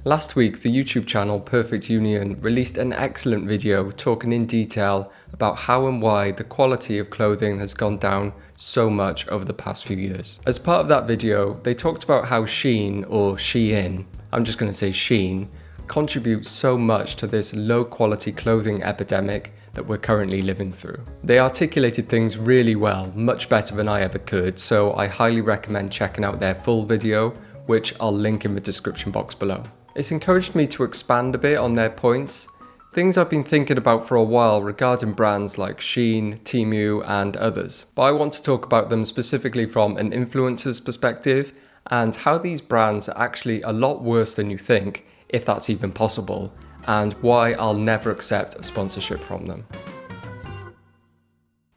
Last week, the YouTube channel Perfect Union released an excellent video talking in detail about how and why the quality of clothing has gone down so much over the past few years. As part of that video, they talked about how SHEIN, or SHEIN, I'm just going to say SHEIN, contributes so much to this low quality clothing epidemic that we're currently living through. They articulated things really well, much better than I ever could, so I highly recommend checking out their full video, which I'll link in the description box below. It's encouraged me to expand a bit on their points, things I've been thinking about for a while regarding brands like SHEIN, Temu and others. But I want to talk about them specifically from an influencer's perspective and how these brands are actually a lot worse than you think, if that's even possible, and why I'll never accept a sponsorship from them.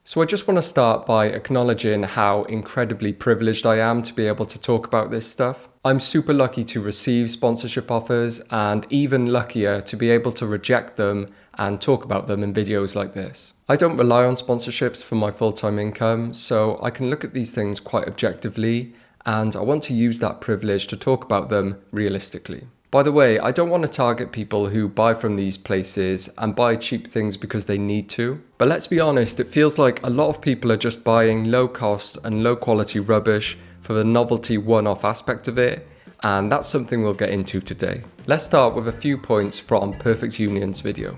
So I just want to start by acknowledging how incredibly privileged I am to be able to talk about this stuff. I'm super lucky to receive sponsorship offers and even luckier to be able to reject them and talk about them in videos like this. I don't rely on sponsorships for my full-time income, so I can look at these things quite objectively, and I want to use that privilege to talk about them realistically. By the way, I don't want to target people who buy from these places and buy cheap things because they need to. But let's be honest, it feels like a lot of people are just buying low cost and low quality rubbish for the novelty one-off aspect of it, and that's something we'll get into today. Let's start with a few points from Perfect Union's video.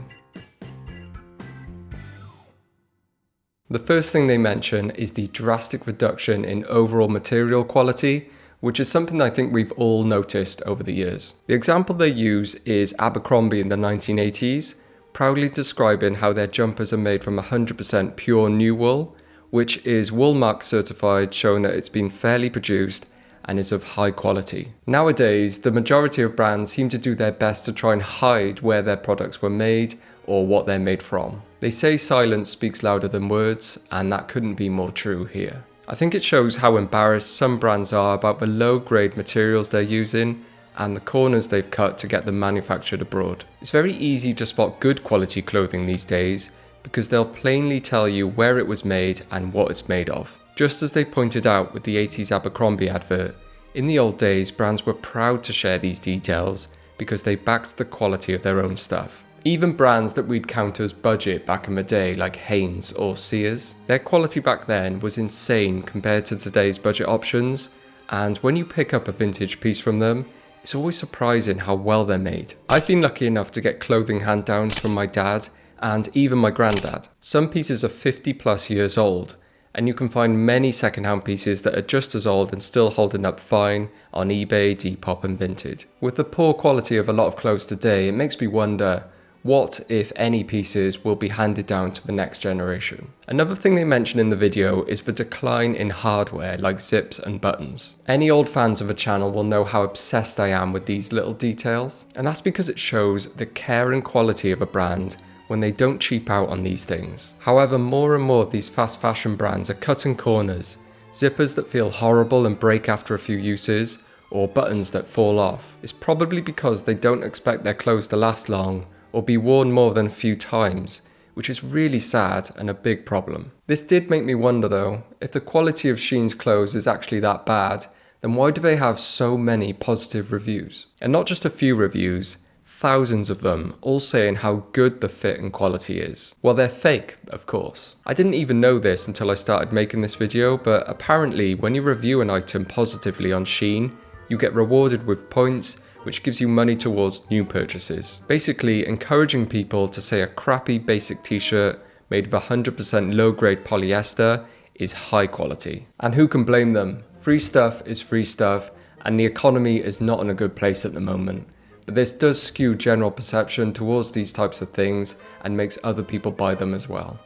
The first thing they mention is the drastic reduction in overall material quality, which is something I think we've all noticed over the years. The example they use is Abercrombie in the 1980s, proudly describing how their jumpers are made from 100% pure new wool, which is wool mark certified, showing that it's been fairly produced and is of high quality. Nowadays, the majority of brands seem to do their best to try and hide where their products were made or what they're made from. They say silence speaks louder than words, and that couldn't be more true here. I think it shows how embarrassed some brands are about the low-grade materials they're using and the corners they've cut to get them manufactured abroad. It's very easy to spot good quality clothing these days because they'll plainly tell you where it was made and what it's made of. Just as they pointed out with the 80s Abercrombie advert, in the old days brands were proud to share these details because they backed the quality of their own stuff. Even brands that we'd count as budget back in the day, like Hanes or Sears, their quality back then was insane compared to today's budget options, and when you pick up a vintage piece from them, it's always surprising how well they're made. I've been lucky enough to get clothing hand-downs from my dad and even my granddad. Some pieces are 50 plus years old, and you can find many second-hand pieces that are just as old and still holding up fine on eBay, Depop and Vinted. With the poor quality of a lot of clothes today, it makes me wonder, what, if any, pieces will be handed down to the next generation? Another thing they mention in the video is the decline in hardware like zips and buttons. Any old fans of a channel will know how obsessed I am with these little details, and that's because it shows the care and quality of a brand when they don't cheap out on these things. However, more and more of these fast fashion brands are cutting corners, zippers that feel horrible and break after a few uses, or buttons that fall off. It's probably because they don't expect their clothes to last long or be worn more than a few times, which is really sad and a big problem. This did make me wonder though, if the quality of SHEIN's clothes is actually that bad, then why do they have so many positive reviews? And not just a few reviews, thousands of them, all saying how good the fit and quality is. Well, they're fake, of course. I didn't even know this until I started making this video, but apparently when you review an item positively on SHEIN, you get rewarded with points, which gives you money towards new purchases. Basically encouraging people to say a crappy basic t-shirt made of 100% low-grade polyester is high quality. And who can blame them? Free stuff is free stuff, and the economy is not in a good place at the moment. But this does skew general perception towards these types of things and makes other people buy them as well.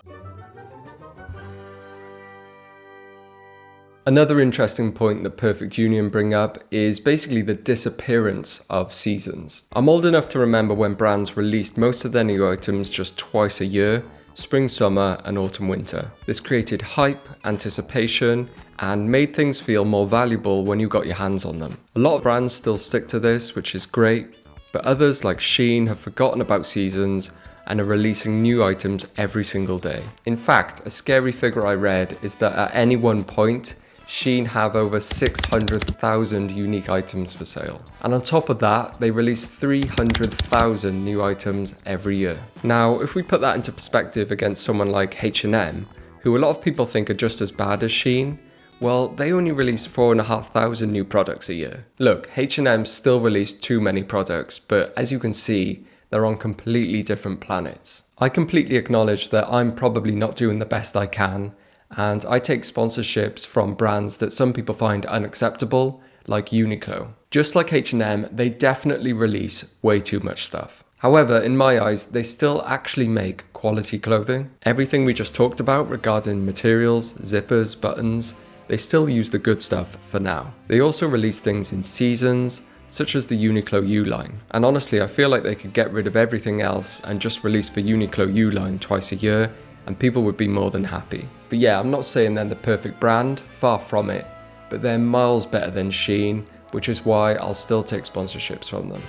Another interesting point that Perfect Union bring up is basically the disappearance of seasons. I'm old enough to remember when brands released most of their new items just twice a year, spring, summer and autumn, winter. This created hype, anticipation and made things feel more valuable when you got your hands on them. A lot of brands still stick to this, which is great, but others like SHEIN have forgotten about seasons and are releasing new items every single day. In fact, a scary figure I read is that at any one point, SHEIN have over 600,000 unique items for sale. And on top of that, they release 300,000 new items every year. Now, if we put that into perspective against someone like H&M, who a lot of people think are just as bad as SHEIN, well, they only release 4,500 new products a year. Look, H&M still release too many products, but as you can see, they're on completely different planets. I completely acknowledge that I'm probably not doing the best I can, and I take sponsorships from brands that some people find unacceptable, like Uniqlo. Just like H&M, they definitely release way too much stuff. However, in my eyes, they still actually make quality clothing. Everything we just talked about regarding materials, zippers, buttons, they still use the good stuff for now. They also release things in seasons, such as the Uniqlo U line. And honestly, I feel like they could get rid of everything else and just release the Uniqlo U line twice a year, and people would be more than happy. But yeah, I'm not saying they're the perfect brand, far from it, but they're miles better than SHEIN, which is why I'll still take sponsorships from them.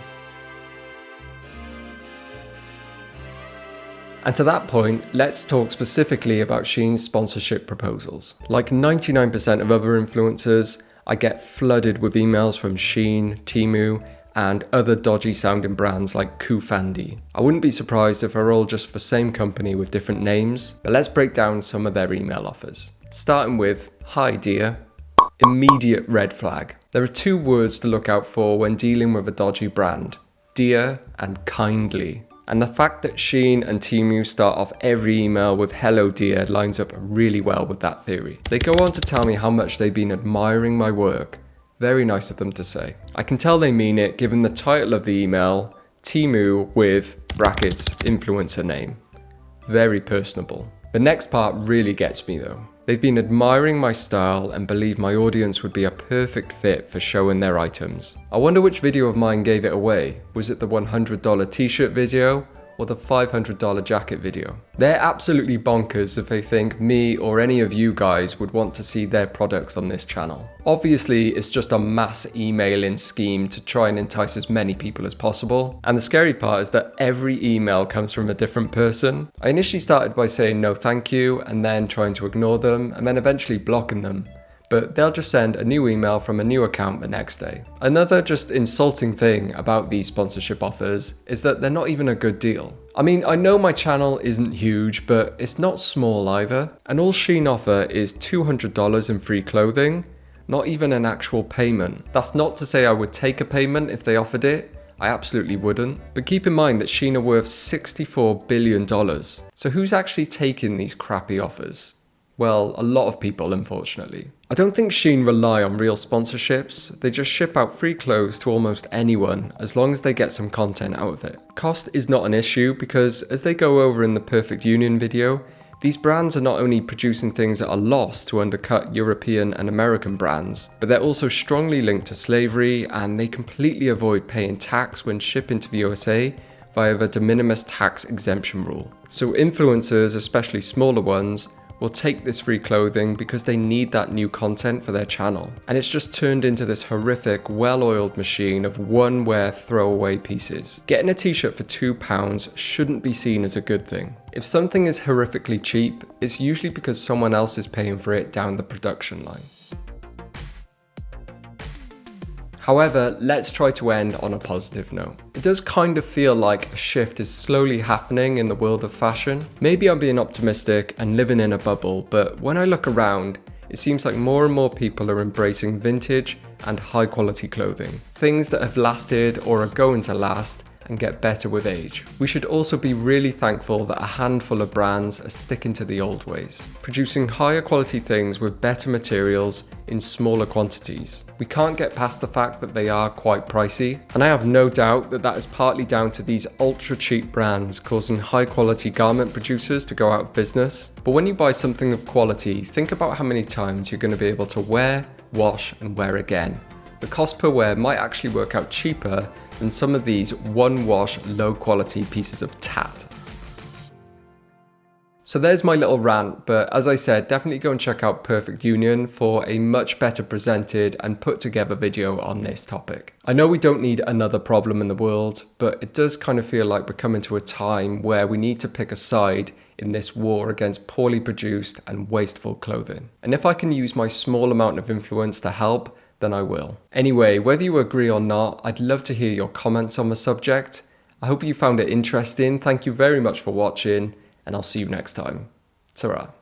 And to that point, let's talk specifically about SHEIN's sponsorship proposals. Like 99% of other influencers, I get flooded with emails from SHEIN, Temu, and other dodgy sounding brands like Kufandi. I wouldn't be surprised if they're all just the same company with different names, but let's break down some of their email offers. Starting with, "Hi dear." Immediate red flag. There are two words to look out for when dealing with a dodgy brand: dear and kindly. And the fact that SHEIN and Temu start off every email with "hello dear" lines up really well with that theory. They go on to tell me how much they've been admiring my work. Very nice of them to say. I can tell they mean it given the title of the email, Temu with brackets influencer name. Very personable. The next part really gets me though. They've been admiring my style and believe my audience would be a perfect fit for showing their items. I wonder which video of mine gave it away. Was it the $100 t-shirt video or the $500 jacket video? They're absolutely bonkers if they think me or any of you guys would want to see their products on this channel. Obviously, it's just a mass emailing scheme to try and entice as many people as possible. And the scary part is that every email comes from a different person. I initially started by saying no thank you and then trying to ignore them and then eventually blocking them. But they'll just send a new email from a new account the next day. Another just insulting thing about these sponsorship offers is that they're not even a good deal. I mean, I know my channel isn't huge, but it's not small either. And all SHEIN offer is $200 in free clothing, not even an actual payment. That's not to say I would take a payment if they offered it. I absolutely wouldn't. But keep in mind that SHEIN are worth $64 billion. So who's actually taking these crappy offers? Well, a lot of people, unfortunately. I don't think SHEIN rely on real sponsorships. They just ship out free clothes to almost anyone as long as they get some content out of it. Cost is not an issue because, as they go over in the Perfect Union video, these brands are not only producing things at a loss to undercut European and American brands, but they're also strongly linked to slavery, and they completely avoid paying tax when shipping to the USA via the de minimis tax exemption rule. So influencers, especially smaller ones, will take this free clothing because they need that new content for their channel. And it's just turned into this horrific, well-oiled machine of one-wear throwaway pieces. Getting a t-shirt for £2 shouldn't be seen as a good thing. If something is horrifically cheap, it's usually because someone else is paying for it down the production line. However, let's try to end on a positive note. It does kind of feel like a shift is slowly happening in the world of fashion. Maybe I'm being optimistic and living in a bubble, but when I look around, it seems like more and more people are embracing vintage and high quality clothing. Things that have lasted or are going to last and get better with age. We should also be really thankful that a handful of brands are sticking to the old ways, producing higher quality things with better materials in smaller quantities. We can't get past the fact that they are quite pricey, and I have no doubt that that is partly down to these ultra cheap brands causing high quality garment producers to go out of business. But when you buy something of quality, think about how many times you're going to be able to wear, wash and wear again. The cost per wear might actually work out cheaper than some of these one-wash, low-quality pieces of tat. So there's my little rant, but as I said, definitely go and check out Perfect Union for a much better presented and put together video on this topic. I know we don't need another problem in the world, but it does kind of feel like we're coming to a time where we need to pick a side in this war against poorly produced and wasteful clothing. And if I can use my small amount of influence to help, then I will. Anyway, whether you agree or not, I'd love to hear your comments on the subject. I hope you found it interesting. Thank you very much for watching, and I'll see you next time. Ta-ra.